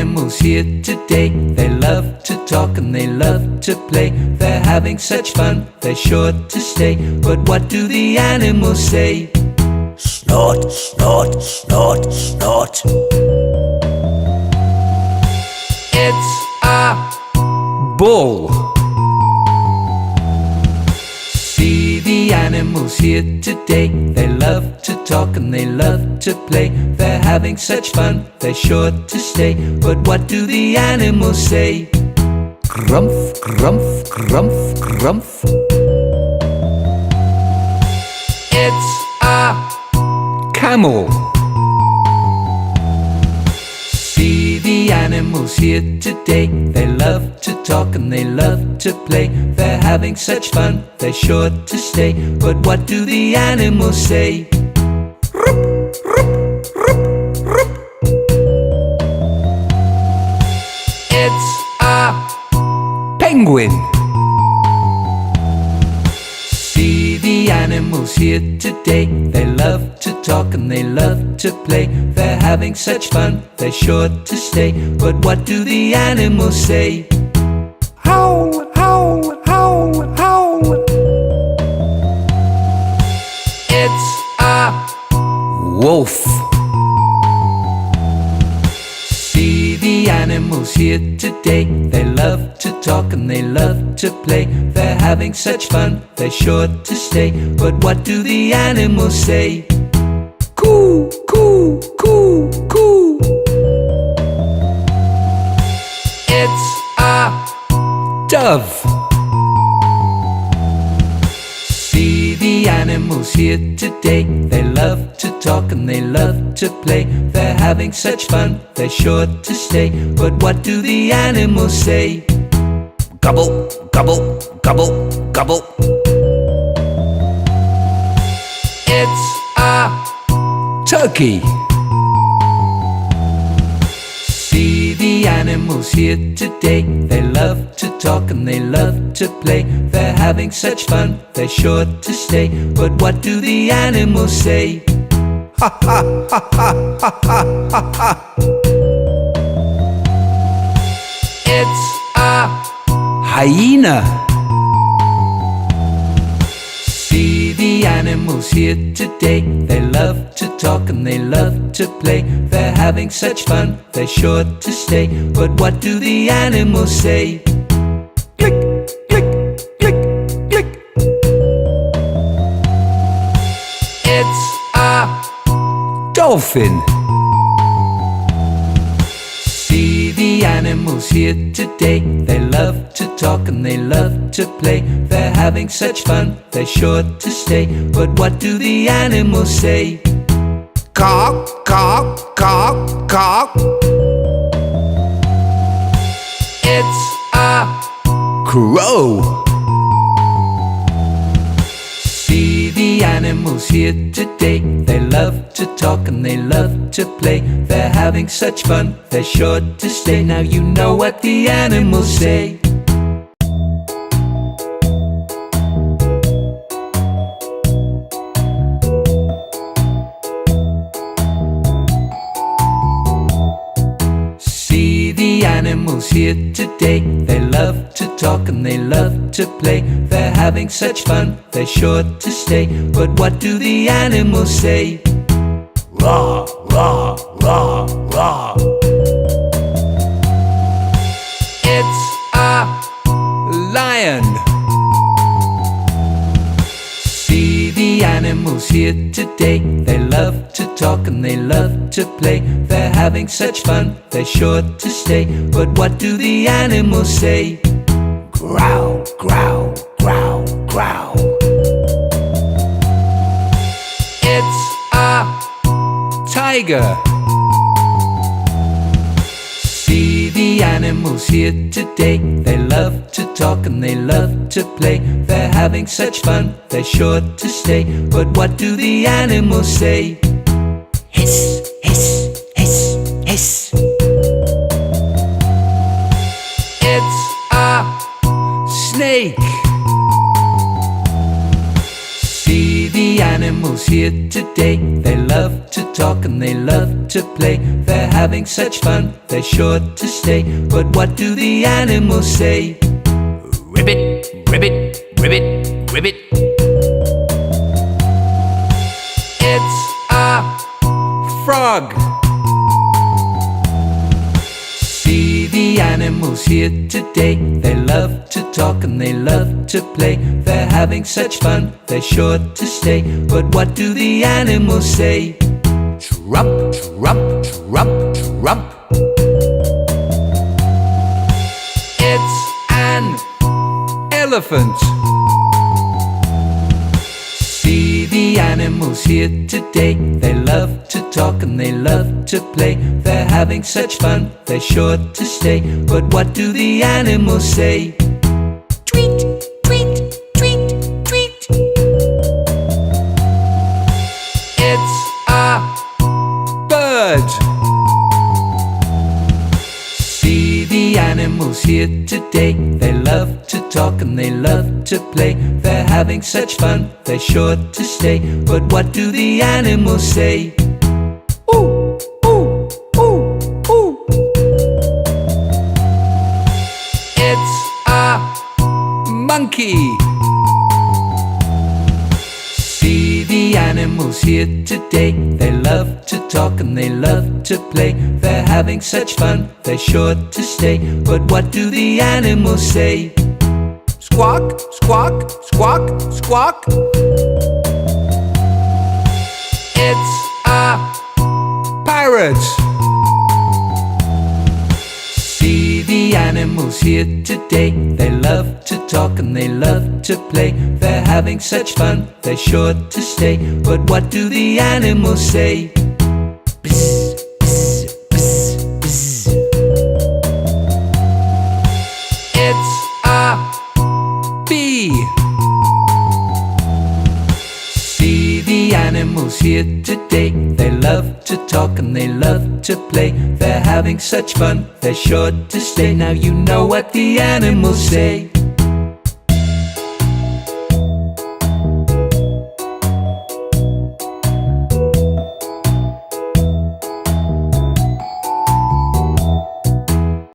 animals here today. They love to talk and they love to play. They're having such fun, they're sure to stay. But what do the animals say? Snort, snort, snort, snort. It's a bull. See the animals here today. They love to talk and they love to play. They're having such fun, they're sure to stay. But what do the animals say? Grumph, grumph, grumph, grumph. It's a camel. See the animals here today. They love to talk and they love to play. They're having such fun, they're sure to stay. But what do the animals say? Rup, rup, rup, rup. It's a penguin. See the animals here today. They love to talk and they love to play. They're having such fun, they're sure to stay. But what do the animals say? Howl, howl, howl, howl. It's a wolf. See the animals here today. They love to talk and they love to play. They're having such fun, they're sure to stay. But what do the animals say? Coo, coo, coo, coo. It's a dove. See the animals here today. They love to talk and they love to play. They're having such fun, they're sure to stay. But what do the animals say? Gobble, gobble, gobble, gobble. It's a turkey. See the animals here today. They love to talk and they love to play. They're having such fun, they're sure to stay. But what do the animals say? Ha ha ha ha ha ha ha ha. It's a hyena. See the animals here today. They love to talk and they love to play. They're having such fun, they're sure to stay. But what do the animals say? Click, click, click, click. It's a dolphin. See the animals here today. They love to talk and they love to play. They're having such fun, they're sure to stay. But what do the animals say? Caw, caw, caw, caw. It's a crow. See the animals here today. They love to talk and they love to play. They're having such fun, they're sure to stay. Now you know what the animals say. See the animals here today. They love to talk and they love to play. They're having such fun, they're sure to stay. But what do the animals say? Rah, rah, rah, rah. It's a lion. See the animals here today. They love to talk and they love to play. They're having such fun, they're sure to stay. But what do the animals say? Growl, growl, growl, growl. It's a tiger. See the animals here today. They love to talk and they love to play. They're having such fun, they're sure to stay. But what do the animals say? Hiss, hiss, hiss, hiss. It's a snake. See the the animals here today. They love to talk and they love to play. They're having such fun, they're sure to stay. But what do the animals say? Ribbit, ribbit, ribbit, ribbit. It's a frog. See the animals here today. They love to talk and they love to play. They're having such fun, they're sure to stay. But what do the animals say? Trump, trump, trump, trump. It's an elephant. See the animals here today. They love to talk and they love to play. They're having such fun, they're sure to stay. But what do the animals say? Tweet, tweet, tweet, tweet. It's a bird. See the animals here today. They love to talk and they love to play. They're having such fun, they're sure to stay. But what do the animals say? Ooh, ooh, ooh, ooh. It's a monkey. See the animals here today. They love to talk and they love to play. They're having such fun, they're sure to stay. But what do the animals say? Squawk, squawk, squawk, squawk. It's a parrot. See the animals here today. They love to talk and they love to play. They're having such fun, they're sure to stay. But what do the animals say? Bzz, bzz, bzz, bzz. It's a bee. See the animals here today. They love to talk and they love to play. They're having such fun, they're sure to stay. Now you know what the animals say.